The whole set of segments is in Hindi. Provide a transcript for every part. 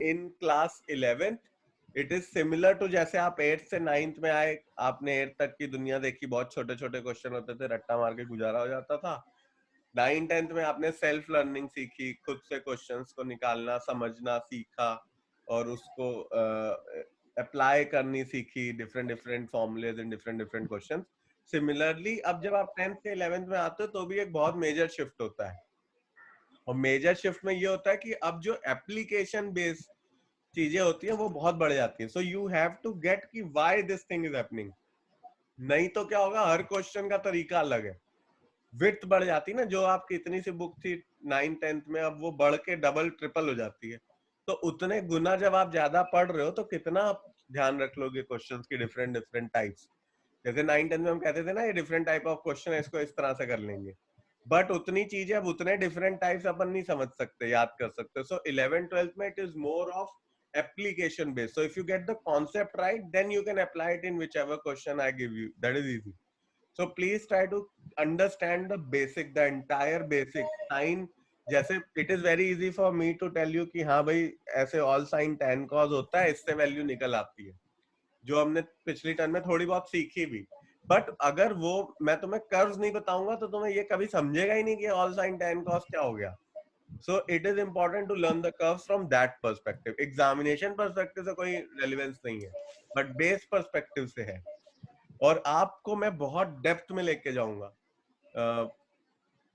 In class 11th it is similar to जैसे आप 8th से 9th में आए, आपने 8th तक की दुनिया देखी, बहुत छोटे छोटे क्वेश्चन होते थे, रट्टा मार के गुजारा हो जाता था। 9th 10th में आपने सेल्फ लर्निंग सीखी, खुद से क्वेश्चंस को निकालना समझना सीखा और उसको अप्लाई करनी सीखी, different different formulas in different different questions. Similarly अब जब आप 10th से 11th में आते हो तो भी एक बहुत मेजर शिफ्ट होता है, और मेजर शिफ्ट में ये होता है कि अब जो एप्लीकेशन बेस्ड चीजें होती है वो बहुत बढ़ जाती है। So you have to get कि why this thing is happening. नहीं तो क्या होगा, हर क्वेश्चन का तरीका अलग है, विड्थ बढ़ जाती है ना, जो आपकी इतनी सी बुक थी 9th 10th में, अब वो बढ़ के डबल ट्रिपल हो जाती है। तो उतने गुना जब आप ज्यादा पढ़ रहे हो तो कितना आप ध्यान रख लोगे क्वेश्चंस की डिफरेंट डिफरेंट टाइप्स। जैसे 9th 10th में हम कहते थे ना ये डिफरेंट टाइप ऑफ क्वेश्चन है, इसको इस तरह से कर लेंगे, बट उतनी चीजें अब उतने डिफरेंट टाइप्स अपन नहीं समझ सकते, याद कर सकते। सो 11th 12th में it is more of application based. So if you get the concept right, then you can apply it in whichever question I give you. That is easy. So please try to understand the basic, the entire basic sign. जैसे it is very easy for me to tell you कि हाँ भाई ऐसे all sin tan cos होता है, इससे वैल्यू निकल आती है, जो हमने पिछली टर्म में थोड़ी बहुत सीखी भी। बट अगर वो मैं तुम्हें कर्व्स नहीं बताऊंगा तो तुम्हें ये कभी समझेगा ही नहीं कि all sin tan cos क्या हो गया। So it is important to learn the curves from that perspective. Examination perspective से कोई relevance नहीं है, but base perspective से है। और आपको मैं बहुत डेप्थ में लेके जाऊंगा।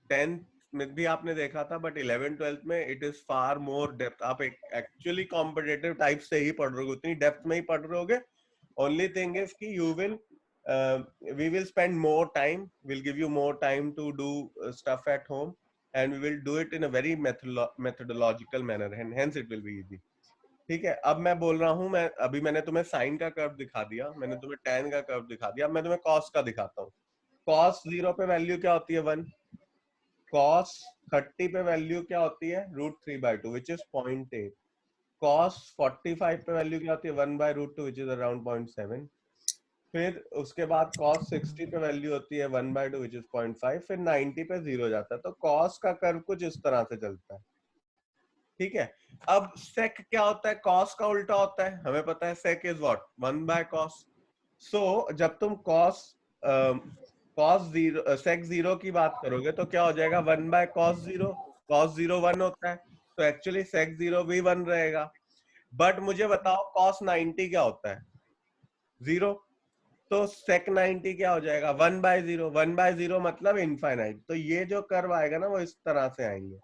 10th में भी आपने देखा था, बट 11th 12th में it is far more depth. आप एक्चुअली कॉम्पिटेटिव टाइप से ही पढ़ रहे हो, उतनी डेप्थ में ही पढ़ रहे होगे। ओनली थिंग इज कि you will we will spend more time, we'll give you more time to do stuff at home, and we will do it in a very methodological manner, and hence it will be easy। ठीक है, अब मैं बोल रहा हूँ, मैं अभी मैंने तुम्हें साइन का कर्व दिखा दिया, मैंने तुम्हें tan का कर्व दिखा दिया, अब मैं तुम्हें cos का दिखाता हूँ। cos 0 पे वैल्यू क्या होती है 1, cos 30 पे वैल्यू क्या होती है √3/2 विच इज 0.8, cos 45 पे वैल्यू क्या होती है 1/√2 विच इज अराउंड 0.7, फिर उसके बाद cos 60 पे वैल्यू होती है 1/2 विच इज 0.5, फिर 90 पे 0 जाता है। तो cos का कर्व कुछ इस तरह से चलता है। ठीक है, अब sec क्या होता है, cos का उल्टा होता है, हमें पता है sec इज व्हाट 1/cos। सो जब तुम cos 0 sec 0 की बात करोगे तो क्या हो जाएगा 1/cos 0, cos 0 1 होता है, तो एक्चुअली sec 0 भी 1 रहेगा। बट मुझे बताओ cos 90 क्या होता है 0, तो sec 90 क्या हो जाएगा 1/0, 1/0 मतलब इनफाइनाइट। तो ये जो कर्व आएगा ना वो इस तरह से आएंगे,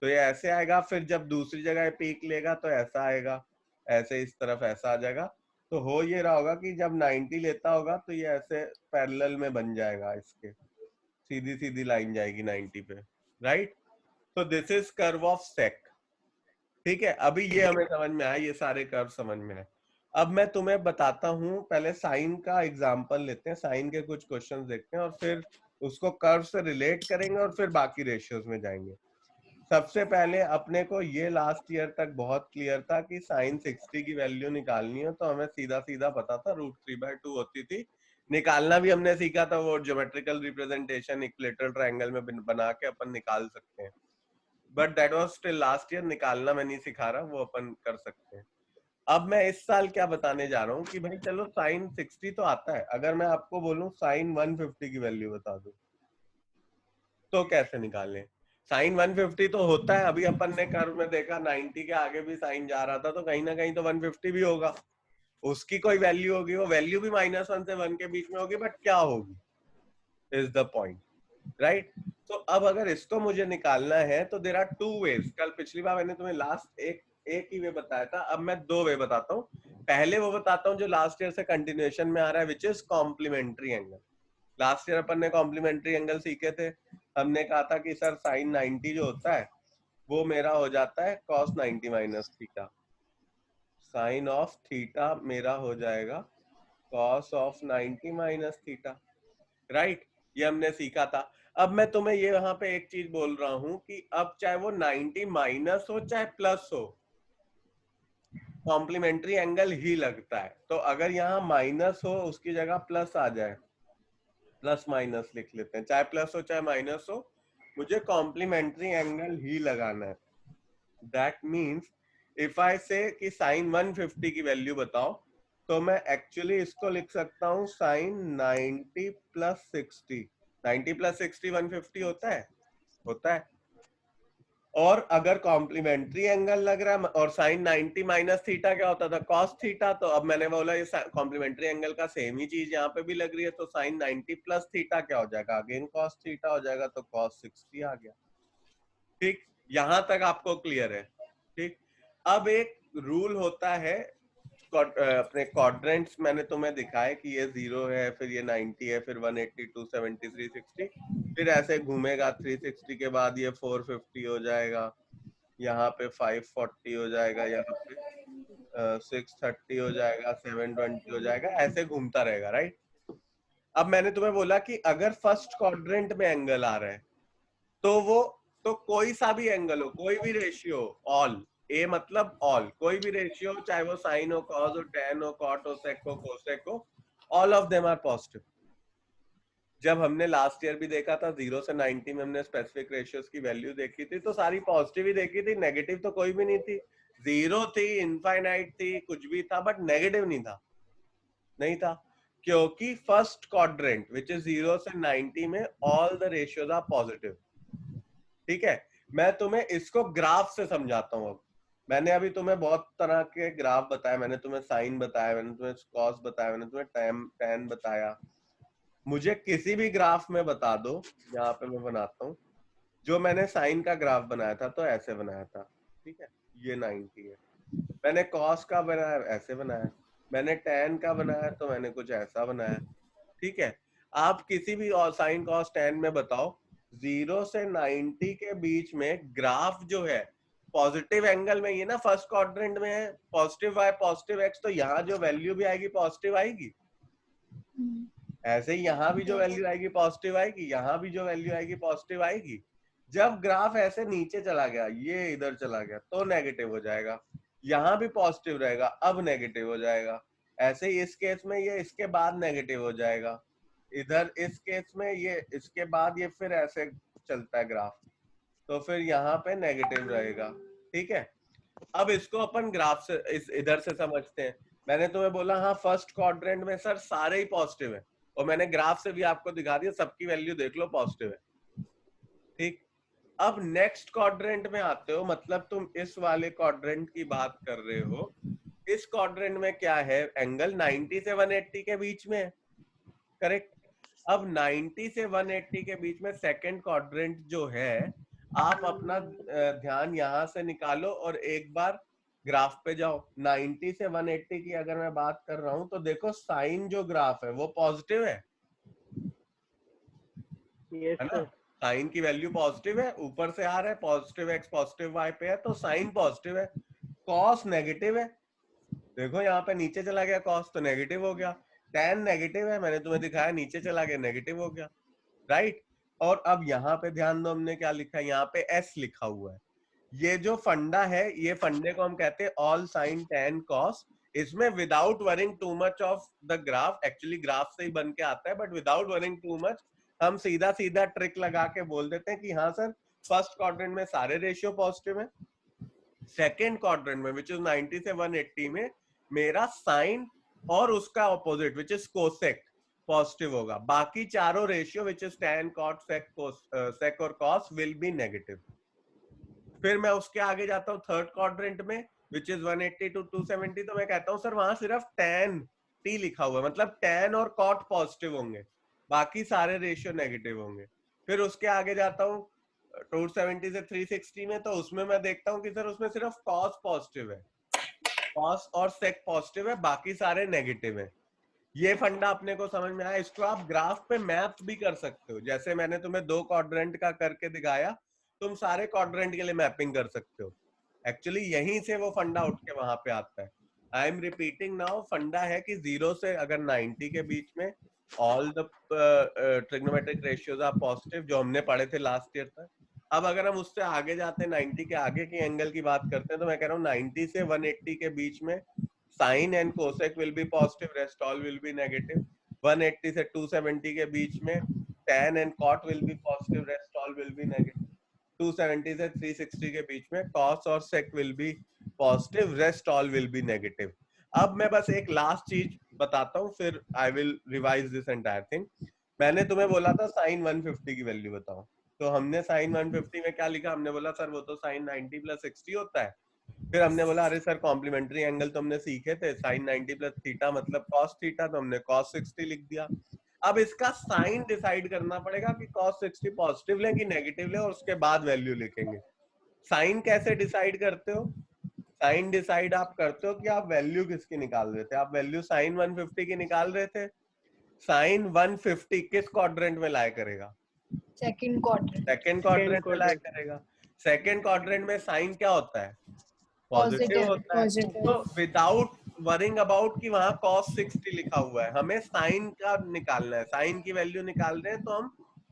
तो ये ऐसे आएगा, फिर जब दूसरी जगह पीक लेगा तो ऐसा आएगा, ऐसे इस तरफ ऐसा आ जाएगा। तो हो ये रहा होगा कि जब 90 लेता होगा तो ये ऐसे पैरेलल में बन जाएगा, इसके सीधी सीधी लाइन जाएगी 90 पे, राइट। तो this is curve of sec. ठीक है, अभी ये हमें समझ में आया, ये सारे कर्व समझ में आए। अब मैं तुम्हें बताता हूँ, पहले साइन का एग्जांपल लेते हैं, साइन के कुछ क्वेश्चंस देखते हैं और फिर उसको कर्व से रिलेट करेंगे और फिर बाकी रेशियोज में जाएंगे। सबसे पहले अपने को ये लास्ट ईयर तक बहुत क्लियर था कि साइन 60 की वैल्यू निकालनी है तो हमें सीधा सीधा पता था √3/2 होती थी। निकालना भी हमने सीखा था, वो ज्योमेट्रिकल रिप्रेजेंटेशन इक्विलेटरल ट्रायंगल में बना के अपन निकाल सकते हैं, but that was still last year, निकालना मैं नहीं सिखा रहा, वो अपन कर सकते हैं। अब मैं इस साल क्या बताने जा रहा हूँ कि भाई चलो साइन 60 तो आता है, अगर मैं आपको बोलूं साइन 150 की वैल्यू बता दूं तो कैसे निकालें। साइन 150 तो होता है, अभी अपन ने कर्व में देखा 90 के आगे भी साइन जा रहा था, तो कहीं ना कहीं तो 150 भी होगा, उसकी कोई वैल्यू होगी, वो वैल्यू भी -1 से 1 के बीच में होगी, बट क्या होगी इज द पॉइंट, राइट। तो अब अगर इसको मुझे निकालना है तो देयर आर टू वेज। कल पिछली बार मैंने तुम्हें लास्ट एक ही वे बताया था, अब मैं दो वे बताता हूँ। पहले वो बताता हूँ जो लास्ट ईयर से कंटिन्यूएशन में आ रहा है, which is complementary angle. Last year अपन ने कॉम्प्लीमेंट्री एंगल सीखे थे, हमने कहा था कि सर साइन 90 जो होता है वो मेरा हो जाता है cos 90 minus theta, sine of theta मेरा हो जाएगा cos of 90 minus theta, right. ये हमने सीखा था। अब मैं तुम्हें ये यहाँ पे एक चीज बोल रहा हूँ कि अब चाहे वो 90 माइनस हो चाहे प्लस हो, कॉम्प्लीमेंट्री एंगल ही लगता है। तो अगर यहाँ माइनस हो उसकी जगह प्लस आ जाए, प्लस माइनस लिख लेते हैं, चाहे प्लस हो चाहे माइनस हो, मुझे कॉम्प्लीमेंट्री एंगल ही लगाना है। दैट मीन्स इफ आई से कि साइन 150 की वैल्यू बताओ, तो मैं एक्चुअली इसको लिख सकता हूँ साइन 90 प्लस 60। 90 प्लस 60 150 होता है। और अगर कॉम्प्लीमेंट्री एंगल लग रहा है और साइन 90 माइनस थीटा क्या होता था, कॉस थीटा, तो अब मैंने बोला ये कॉम्प्लीमेंट्री एंगल का सेम ही चीज यहाँ पे भी लग रही है, तो साइन 90 प्लस थीटा क्या हो जाएगा, अगेन कॉस थीटा हो जाएगा, तो कॉस 60 आ गया। ठीक, यहां तक आपको क्लियर है? ठीक, अब एक रूल होता है अपने क्वाड्रेंट्स, मैंने तुम्हें दिखाया कि ये 0 है, फिर ये 90 है, फिर 180, 270, 360, फिर ऐसे घूमेगा 360 के बाद ये 450 हो जाएगा, यहाँ पे 540 हो जाएगा, यहाँ पे 630 हो जाएगा, 720 हो जाएगा, ऐसे घूमता रहेगा, राइट? अब मैंने तुम्हें बोला कि अगर फर्स्ट क्वाड्रेंट में एंगल आ रहा है तो वो, तो कोई सा भी एंगल हो, कोई भी रेशियो, ऑल, ए मतलब ऑल, कोई भी रेशियो, चाहे वो साइन हो, कॉस हो, टेन हो, कॉट हो, सेक हो, कोसेक हो, all of them are positive. जब हमने लास्ट ईयर भी देखा था 0 से 90 में हमने स्पेसिफिक रेशियोज की वैल्यू देखी थी, तो सारी पॉजिटिव ही देखी थी, नेगेटिव तो कोई भी नहीं थी। 0 थी, इनफाइनाइट थी, कुछ भी था, बट नेगेटिव नहीं था, क्योंकि फर्स्ट क्वाड्रेंट विच इज 0 से 90 में all the ratios are positive. ठीक है, मैं तुम्हें इसको ग्राफ से समझाता हूँ। अब मैंने अभी तुम्हें बहुत तरह के ग्राफ बताए, मैंने तुम्हें साइन बताया, मैंने तुम्हें कॉस बताया, मैंने तुम्हें टैन बताया। मुझे किसी भी ग्राफ में बता दो, यहाँ पे मैं बनाता हूँ, जो मैंने साइन का ग्राफ बनाया था तो ऐसे बनाया था, ठीक है, ये 90 है। मैंने कॉस का बनाया, ऐसे बनाया। मैंने टैन का बनाया तो मैंने कुछ ऐसा बनाया। ठीक है, आप किसी भी साइन कॉस टैन में बताओ, 0 से 90 के बीच में ग्राफ जो है पॉजिटिव एंगल में, ये ना फर्स्ट क्वाड्रेंट में है, पॉजिटिव y पॉजिटिव x, तो यहाँ जो वैल्यू भी आएगी पॉजिटिव आएगी। ऐसे ही यहाँ भी जो वैल्यू आएगी पॉजिटिव आएगी, यहाँ भी जो वैल्यू आएगी पॉजिटिव आएगी। जब ग्राफ ऐसे नीचे चला गया, ये इधर चला गया, तो नेगेटिव हो जाएगा। यहाँ भी पॉजिटिव रहेगा, अब नेगेटिव हो जाएगा। ऐसे ही इस केस में ये इसके बाद नेगेटिव हो जाएगा, इधर इस केस में ये इसके बाद ये फिर ऐसे चलता है ग्राफ, तो फिर यहाँ पे नेगेटिव रहेगा। ठीक है, अब इसको अपन ग्राफ से इधर से समझते हैं। मैंने तुम्हें बोला हाँ फर्स्ट क्वाड्रेंट में सर सारे ही पॉजिटिव है, और मैंने ग्राफ से भी आपको दिखा दिया, सबकी वैल्यू देख लो पॉजिटिव है। ठीक, अब नेक्स्ट क्वाड्रेंट में आते हो, मतलब तुम इस वाले क्वाड्रेंट की बात कर रहे हो। इस क्वाड्रेंट में क्या है, एंगल 90 से 180 के बीच में है, करेक्ट। अब 90 से 180 के बीच में सेकंड क्वाड्रेंट जो है, आप अपना ध्यान यहां से निकालो और एक बार ग्राफ पे जाओ। 90 से 180 की अगर मैं बात कर रहा हूं, तो देखो साइन जो ग्राफ है वो पॉजिटिव है, yes, है ना? साइन की वैल्यू पॉजिटिव है, ऊपर से आ रहा है, पॉजिटिव एक्स पॉजिटिव वाई पे है, तो साइन पॉजिटिव है। कॉस नेगेटिव है, देखो यहाँ पे नीचे चला गया कॉस, तो नेगेटिव हो गया। टैन नेगेटिव है, मैंने तुम्हें दिखाया, नीचे चला गया, नेगेटिव हो गया, राइट। और अब यहाँ पे ध्यान दो, हमने क्या लिखा है, यहाँ पे एस लिखा हुआ है। ये जो फंडा है, ये फंडे को हम कहते हैं ऑल साइन टैन कॉस। इसमें without worrying too much of the graph, actually graph से ही बन के आता है, but without worrying too much हम सीधा सीधा ट्रिक लगा के बोल देते हैं कि हाँ सर फर्स्ट क्वाड्रेंट में सारे रेशियो पॉजिटिव है, सेकेंड क्वाड्रेंट में विच इज 90 से 180 में मेरा साइन और उसका opposite which is cosec positive होगा, बाकी चारों ratio which is tan cot sec और कॉस विल बी नेगेटिव। फिर मैं उसके आगे जाता हूँ थर्ड क्वाड्रेंट में विच इज 180 टू 270, तो मैं कहता हूँ सर वहां सिर्फ टैन टी लिखा हुआ है, मतलब टैन और कॉट पॉजिटिव होंगे, बाकी सारे रेशियो नेगेटिव होंगे। फिर उसके आगे जाता हूँ 270 से 360 में, तो उसमें मैं देखता हूँ कि सर उसमें सिर्फ कॉस पॉजिटिव है, कॉस और सेक पॉजिटिव है, बाकी सारे नेगेटिव है। ये फंडा अपने को समझ में आया। इसको आप ग्राफ पे मैप भी कर सकते हो, जैसे मैंने तुम्हें 2 क्वाड्रेंट का करके दिखाया, तुम सारे क्वाड्रेंट के लिए मैपिंग कर सकते हो। एक्चुअली यहीं से वो फंडा उठ के वहां पे आता है। आई एम रिपीटिंग नाउ, फंडा है कि 0 से अगर 90 के बीच में all the trigonometric ratios are positive, जो हमने पढ़े थे लास्ट ईयर तक। अब अगर हम उससे आगे जाते हैं, 90 के आगे की एंगल की बात करते हैं, तो मैं कह रहा हूँ 90 से 180 के बीच में sine and cosec will be positive, rest all will be negative. 180 से 270 के बीच में tan and cot will be positive, rest all will be negative. 270 से 360 के बीच में cos और sec will be positive, rest all will be negative. अब मैं बस एक लास्ट चीज बताता हूँ, फिर I will revise this entire thing. मैंने तुम्हें बोला था sin 150 की वैल्यू बताओ, तो हमने sin 150 में क्या लिखा, हमने बोला सर वो तो sin 90 plus 60 होता है। फिर हमने बोला अरे सर कॉम्प्लीमेंट्री एंगल तो हमने सीखे थे, sin 90 प्लस थीटा मतलब cos थीटा, तो हमने cos 60 लिख दिया। अब इसका साइन डिसाइड करना पड़ेगा कि cos 60 पॉजिटिव ले कि नेगेटिव ले, और उसके बाद वैल्यू लिखेंगे। साइन कैसे डिसाइड करते हो? साइन डिसाइड आप करते हो कि आप वैल्यू किसकी निकाल रहे थे। आप वैल्यू साइन 150 की निकाल रहे थे, साइन 150 किस क्वाड्रेंट में लाया करेगा? Second quadrant. सेकंड क्वाड्रेंट में लाया करेगा। सेकंड क्वाड्रेंट में साइन क्या होता है? पॉजिटिव होता है। तो विदाउट वरिंग अबाउट कि वहां cos 60 लिखा हुआ है, हमें साइन का निकालना है। साइन की वैल्यू निकाल रहे हैं तो हम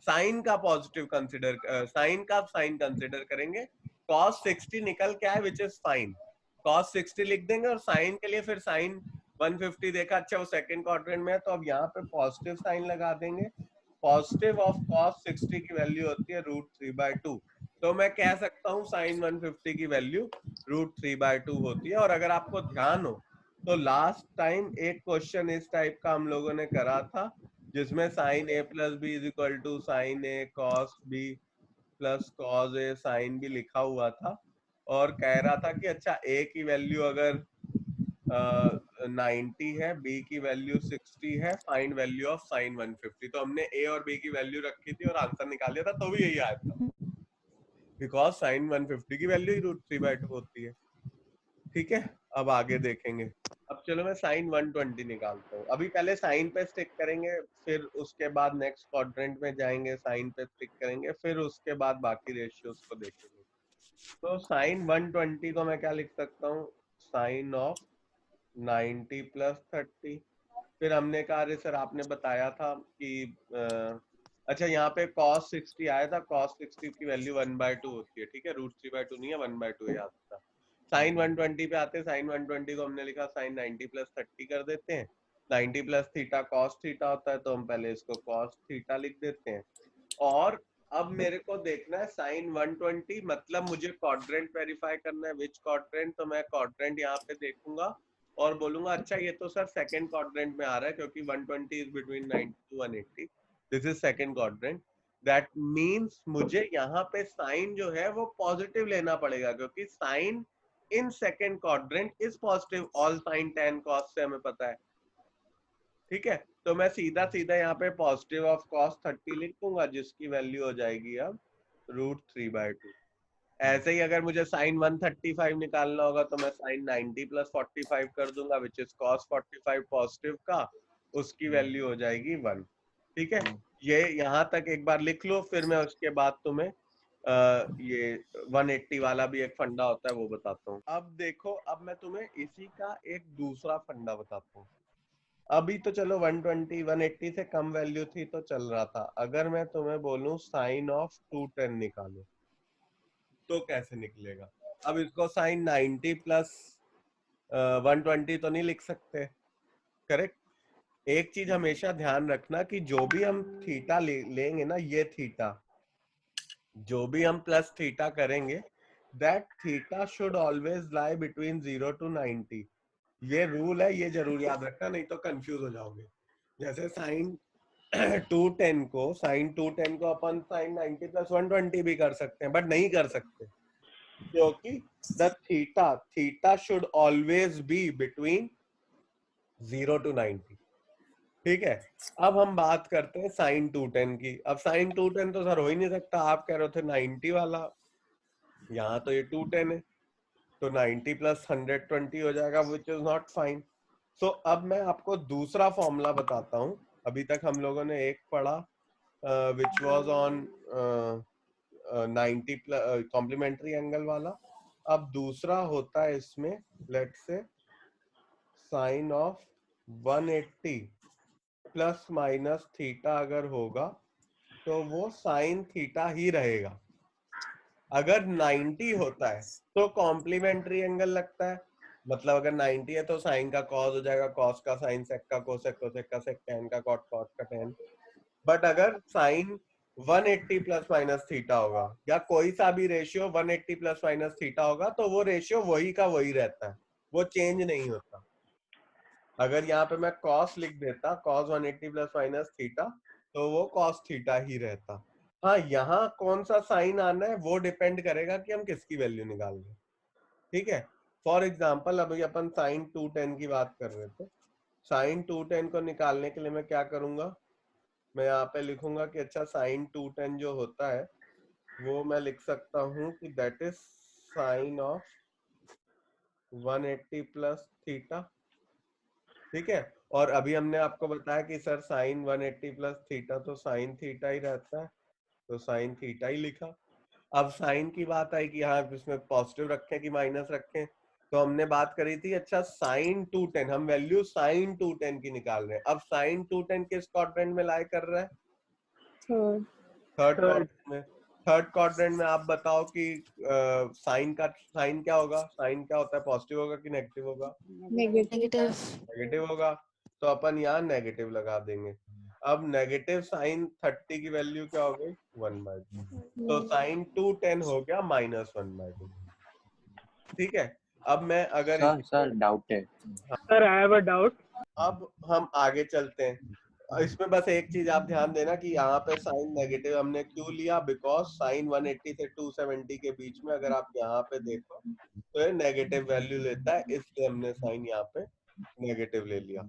साइन का पॉजिटिव कंसिडर, साइन का साइन कंसिडर करेंगे। cos 60 निकल क्या है, विच इज फाइन। cos 60 लिख देंगे, और साइन के लिए फिर साइन 150 देखा, अच्छा वो सेकंड क्वाड्रेंट में है, तो अब यहाँ पे पॉजिटिव साइन लगा देंगे। पॉजिटिव ऑफ cos 60 की वैल्यू होती है √3/2। तो मैं कह सकता हूँ साइन 150 की वैल्यू √3/2 होती है। और अगर आपको ध्यान हो तो लास्ट टाइम एक क्वेश्चन इस टाइप का हम लोगों ने करा था, जिसमें sine a plus B is equal to sine a cos b plus cos a sin b लिखा हुआ था, और कह रहा था कि अच्छा a की वैल्यू अगर 90 है, b की वैल्यू 60 है, फाइंड वैल्यू ऑफ साइन 150। तो हमने a और b की वैल्यू रखी थी और आंसर निकाल लिया था, तो भी यही आया था, बिकॉज साइन 150 की वैल्यू ही √3/2 होती है। ठीक है, अब आगे देखेंगे। अब चलो मैं साइन 120 निकालता हूँ। अभी पहले साइन पे स्टिक करेंगे, फिर उसके बाद नेक्स्ट क्वाड्रेंट में जाएंगे, साइन पे स्टिक करेंगे, फिर उसके बाद बाकी रेशियोज को देखेंगे। तो साइन 120 को मैं क्या लिख सकता हूँ, साइन ऑफ 90 प्लस 30। फिर हमने कहा अरे सर आपने बताया था कि अच्छा यहाँ पे cos 60 आया था, cos 60 की वैल्यू 1/2 होती है। ठीक है, √3/2 नहीं है, 1/2 याद था। साइन 120 पे आते हैं, साइन 120 को हमने लिखा साइन 90 प्लस 30 कर देते हैं। 90 प्लस थीटा cos थीटा होता है, तो हम पहले इसको cos थीटा लिख देते हैं। और अब मेरे को देखना है साइन 120, मतलब मुझे क्वाड्रेंट वेरीफाई करना है, विच क्वाड्रेंट। तो मैं क्वाड्रेंट यहाँ पे देखूंगा और बोलूंगा अच्छा ये तो सर सेकंड क्वाड्रेंट में आ रहा है, क्योंकि 120 is between 90 to 180, this is second quadrant. That means मुझे यहाँ पे साइन जो है वो पॉजिटिव लेना पड़ेगा, क्योंकि sine in second quadrant is positive. All sine tan cos से हमें पता है। ठीक है, तो मैं सीधा सीधा यहाँ पे पॉजिटिव ऑफ cos 30 लिख दूंगा, जिसकी वैल्यू हो जाएगी अब √3/2। ऐसे ही अगर मुझे साइन 135 निकालना होगा तो मैं साइन 90 प्लस 45 कर दूंगा, विच इज cos 45 पॉजिटिव का, उसकी वैल्यू हो जाएगी 1। ठीक है, ये यहाँ तक एक बार लिख लो, फिर मैं उसके बाद तुम्हें ये 180 वाला भी एक फंडा होता है वो बताता हूँ। अब देखो, अब मैं तुम्हें इसी का एक दूसरा फंडा बताता हूँ। अभी तो चलो 120 180 से कम वैल्यू थी तो चल रहा था। अगर मैं तुम्हें बोलूं साइन ऑफ 210 निकालो तो कैसे निकलेगा? अब इसको साइन 90 प्लस 120 तो नहीं लिख सकते, करेक्ट। एक चीज हमेशा ध्यान रखना कि जो भी हम थीटा लेंगे ना, ये थीटा जो भी हम प्लस थीटा करेंगे, that theta should always lie between 0 to 90। ये रूल है, ये जरूर याद रखना, नहीं तो कंफ्यूज हो जाओगे। जैसे साइन 210 को अपन साइन 90 प्लस 120 भी कर सकते हैं, बट नहीं कर सकते, क्योंकि the theta should always be between 0 to 90। ठीक है, अब हम बात करते हैं साइन 210 की। अब साइन 210 तो सर हो ही नहीं सकता, आप कह रहे थे 90 वाला, यहाँ तो ये 210 है, तो 90 प्लस 120 हो जाएगा, विच इज नॉट फाइन। सो अब मैं आपको दूसरा फॉर्मूला बताता हूँ। अभी तक हम लोगों ने एक पढ़ा which was on 90 complementary angle वाला। अब दूसरा होता है इसमें, let's say sine of 180 plus minus theta अगर होगा तो वो साइन थीटा ही रहेगा। अगर 90 होता है तो कॉम्प्लीमेंट्री एंगल लगता है, मतलब अगर 90 है तो साइन का कॉस हो जाएगा, कॉस का साइन, सेक का कोसेक, कोसेक का सेक, टैन का कॉट, कॉट का टैन। बट अगर साइन 180 प्लस माइनस थीटा होगा, या कोई सा भी रेशियो 180 प्लस माइनस थीटा होगा, तो वो रेशियो वही का वही रहता है, वो चेंज नहीं होता। अगर यहाँ पे मैं cos लिख देता, cos 180 प्लस माइनस थीटा, तो वो cos थीटा ही रहता। हाँ, यहाँ कौन सा साइन आना है वो डिपेंड करेगा कि हम किसकी वैल्यू निकाल रहे हैं। ठीक है, फॉर एग्जाम्पल अभी अपन साइन 210 की बात कर रहे थे। साइन 210 को निकालने के लिए मैं क्या करूंगा, मैं यहाँ पे लिखूंगा कि अच्छा साइन 210 जो होता है वो मैं लिख सकता हूँ कि that is sine of 180 plus theta. ठीक है, और अभी हमने आपको बताया कि सर साइन 180 प्लस थीटा तो साइन थीटा ही रहता है, तो साइन थीटा ही लिखा। अब साइन की बात आई कि हाँ इसमें पॉजिटिव रखें कि माइनस रखें, तो हमने बात करी थी अच्छा साइन 210, हम वैल्यू साइन 210 की निकाल रहे हैं। अब साइन 210 किस क्वाड्रेंट में लाई कर रहा है? थर्ड क्वाड्रेंट में। थर्ड क्वाड्रेंट में आप बताओ कि साइन क्या होगा, साइन क्या होता है, पॉजिटिव होगा कि नेगेटिव होगा? नेगेटिव। नेगेटिव होगा, तो अपन यहाँ नेगेटिव लगा देंगे। अब नेगेटिव साइन 30 की वैल्यू क्या हो गई? 1/2, तो साइन 210 हो गया -1/2। ठीक है, अब मैं अगर सर डाउट है sir I have a doubt. अब हम आगे चलते हैं। इसमें बस एक चीज आप ध्यान देना कि यहाँ पे साइन नेगेटिव हमने क्यों लिया, बिकॉज साइन 180 से 270 के बीच में अगर आप यहाँ पे देखो तो ये नेगेटिव वैल्यू लेता है, इसलिए हमने साइन यहाँ पे नेगेटिव ले लिया।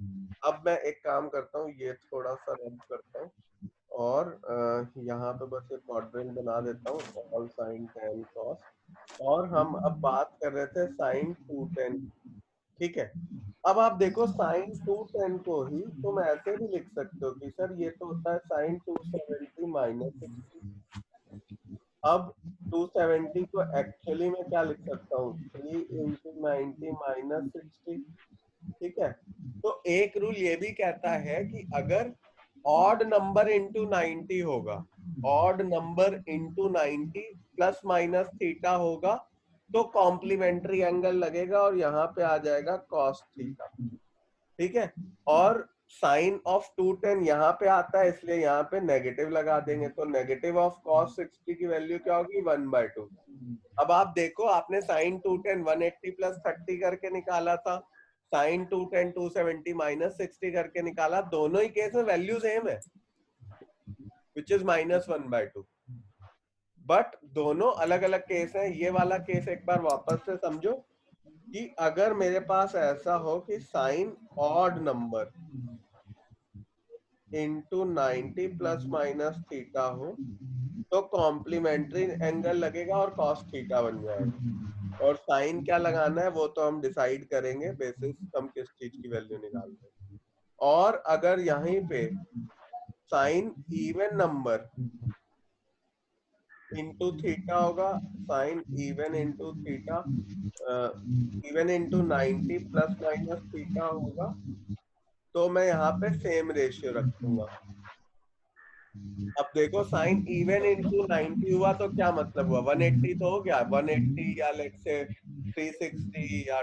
अब मैं एक काम करता हूँ, ये थोड़ा सा रब करता हूँ और यहाँ पे बस एक क्वाड्रेंट बना देता हूँ, ऑल साइन tan cos, और हम अब बात कर रहे थे साइन 210। ठीक है, अब आप देखो साइन 210 को ही तुम ऐसे भी लिख सकते हो कि सर ये तो होता है साइन 270 -60। अब 270 को एक्चुअली में क्या लिख सकता हूँ, 3 × 90 -60। ठीक है, तो एक रूल ये भी कहता है कि अगर ऑड नंबर इंटू 90 होगा, odd number into 90 plus minus theta होगा, तो कॉम्प्लीमेंट्री एंगल लगेगा और यहाँ पे आ जाएगा cos थीटा। ठीक है, और साइन ऑफ 210 यहाँ पे आता है, इसलिए यहाँ पे नेगेटिव लगा देंगे, तो नेगेटिव ऑफ cos 60 की वैल्यू क्या होगी? 1/2। अब आप देखो, आपने साइन 210 180 प्लस 30 करके निकाला था, साइन 210 270 -60 करके निकाला, दोनों ही केस में वैल्यू सेम है, विच इज -1/2, बट दोनों अलग अलग केस हैं। ये वाला केस एक बार वापस से समझो कि अगर मेरे पास ऐसा हो कि sine odd number into 90 plus minus theta हो, तो कॉम्प्लीमेंट्री एंगल लगेगा और cos थीटा बन जाएगा। और साइन क्या लगाना है वो तो हम डिसाइड करेंगे बेसिस हम किस चीज की वैल्यू निकाल रहे हैं। और अगर यहीं पे sine even number into theta होगा, sine even into theta, even into 90 plus minus theta होगा, तो मैं यहाँ पे सेम रेशियो रखूंगा। अब देखो साइन इवन इंटू 90 हुआ तो क्या मतलब हुआ, 180 तो हो गया, 180 या लेट्स से 360 या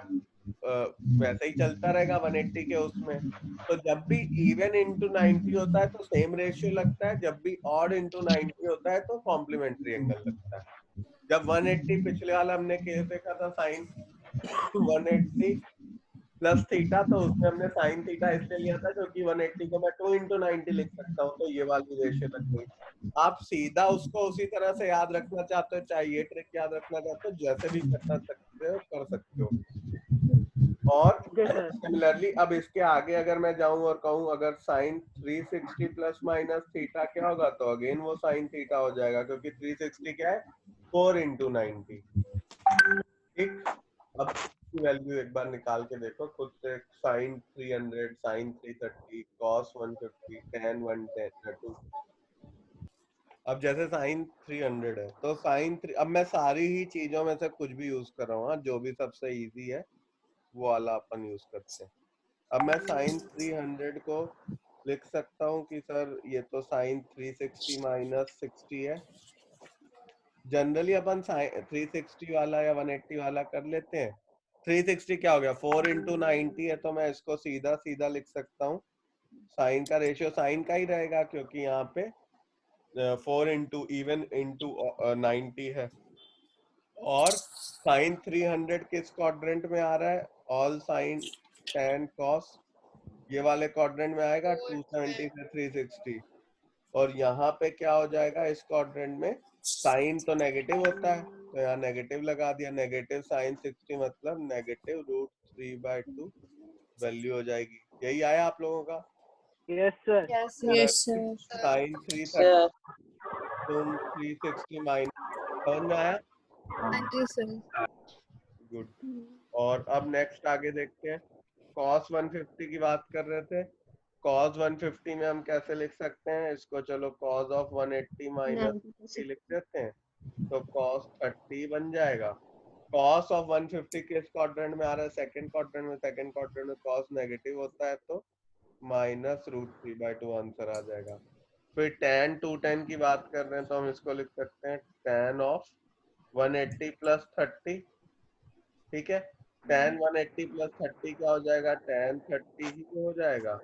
वैसे ही चलता रहेगा 180 के उसमें। तो जब भी इवन इंटू 90 होता है तो सेम रेशियो लगता है, जब भी ऑड इंटू 90 होता है तो कॉम्प्लीमेंट्री एंगल लगता है। जब 180 पिछले वाला हमने केस देखा था साइन 180 प्लस थीटा, तो उसमें हमने साइन थीटा इसलिए लिया था क्योंकि 180 को मैं 2 × 90 लिख सकता हूँ, तो ये वाली रेशियो लग गई। आप सीधा उसको उसी तरह से याद रखना चाहते हो, चाहे ये ट्रिक याद रखना चाहते हो, जैसे भी करना सकते हो कर सकते हो। और सिमिलरली अब इसके आगे अगर मैं जाऊं और कहूं अगर साइन 360 प्लस माइनस थीटा क्या होगा, तो अगेन वो साइन थीटा हो जाएगा, क्योंकि 360 क्या है, 4 × 90। ठीक, अब वैल्यू एक बार निकाल के देखो खुद से, साइन 300, साइन 330, cos 150, tan 110। अब जैसे साइन 300 है तो साइन 3, अब मैं सारी ही चीजों में से कुछ भी यूज कर रहा हूँ, जो भी सबसे इजी है वो वाला अपन यूज करते हैं। अब मैं साइन 300 को लिख सकता हूँ कि सर ये तो साइन 360 -60 है। जनरली अपन 360 वाला या 180 वाला कर लेते हैं। 360 क्या हो गया, 4 × 90 है, तो मैं इसको सीधा लिख सकता हूँ, साइन का रेशियो साइन का ही रहेगा क्योंकि यहाँ पे 4 इंटू इवन इंटू 90 है, और साइन 300 किस क्वाड्रेंट में आ रहा है? ऑल साइन tan cos ये वाले क्वाड्रेंट में आएगा 270 से 360, और यहाँ पे क्या हो जाएगा इस क्वाड्रेंट में? साइन तो नेगेटिव होता है तो यहाँ नेगेटिव लगा दिया, नेगेटिव साइन 60 मतलब नेगेटिव √3/2 वैल्यू हो जाएगी। यही आया आप लोगों का? Yes, sir. Yes, sir. Yes, sir. Sine 330 तुम 360 माइनस समझ में आया? Thank you, sir. गुड। और अब नेक्स्ट आगे देखते हैं, cos 150 की बात कर रहे थे। cos 150 में हम कैसे लिख सकते हैं इसको? चलो cos of 180 माइनस 30 लिख देते हैं, तो cos 30 बन जाएगा। cos of 150 किस क्वाड्रेंट में आ रहा है? सेकंड क्वाड्रेंट में। सेकंड क्वाड्रेंट में cos नेगेटिव होता है तो -√3/2 आंसर आ जाएगा। फिर tan 210 की बात कर रहे हैं तो हम इसको लिख सकते हैं tan of 180 प्लस 30, ठीक है। tan 180 प्लस 30 क्या हो जाएगा? tan 30 ही हो जाएगा।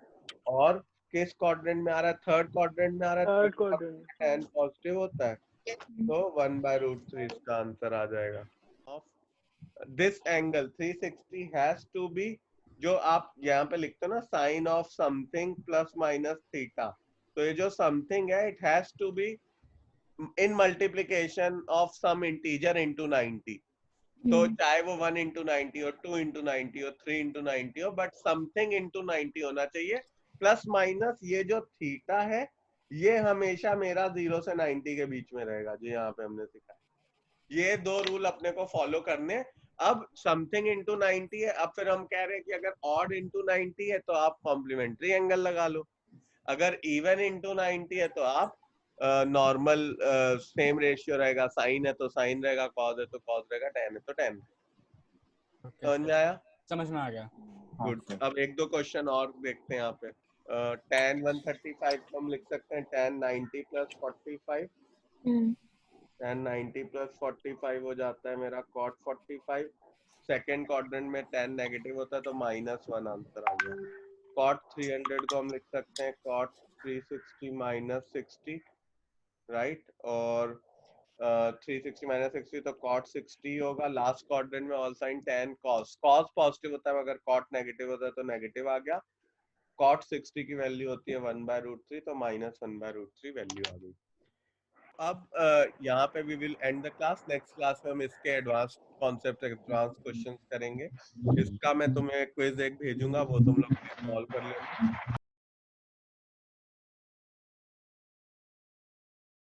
और किस क्वाड्रेंट में आ रहा है? थर्ड क्वाड्रेंट में आ रहा है। Third quadrant. tan पॉजिटिव होता है तो 1/√3 इसका आंसर आ जाएगा। This angle 360 has to be, जो आप यहाँ पे लिखते हो ना sine of something plus minus theta, तो ये जो समथिंग है it has to be in multiplication of some integer into 90। तो चाहे वो 1 into 90 हो, 2 into 90 हो, 3 into 90 हो, बट समथिंग into 90 होना चाहिए। प्लस माइनस ये जो थीटा है ये हमेशा मेरा 0 से 90 के बीच में रहेगा, जो यहाँ पे हमने सीखा। ये दो रूल अपने को फॉलो करने। अब समथिंग इंटू 90 है, अब फिर हम कह रहे हैं कि अगर ऑड इंटू 90 है तो आप कॉम्प्लीमेंट्री एंगल लगा लो, अगर इवन इंटू 90 है तो आप नॉर्मल सेम रेशियो रहेगा, साइन है तो साइन रहेगा, कॉस है तो कॉस रहेगा, टेन है तो टेन। समझ में आया? समझ में आ गया। गुड। अब एक दो क्वेश्चन और देखते हैं यहाँ पे। tan 135 को हम लिख सकते हैं tan 90 प्लस 45, tan 90 प्लस 45 हो जाता है मेरा cot 45। सेकेंड क्वाड्रेंट में tan नेगेटिव होता है तो -1 आंसर आ गया। cot 300 को हम लिख सकते हैं cot 360 माइनस 60, राइट, और 360 माइनस 60 तो cot 60 होगा। लास्ट क्वाड्रेंट में all sine tan cos, cos positive होता है अगर cot नेगेटिव होता है तो नेगेटिव आ गया। cot 60 की वैल्यू होती है 1/√3 तो -1/√3 वैल्यू आ गई। अब यहाँ पे we will end the class. Next class में हम इसके एडवांस कॉन्सेप्ट, एडवांस क्वेश्चंस करेंगे। इसका मैं तुम्हें क्विज एक भेजूंगा, वो तुम लोग सॉल्व कर लेना।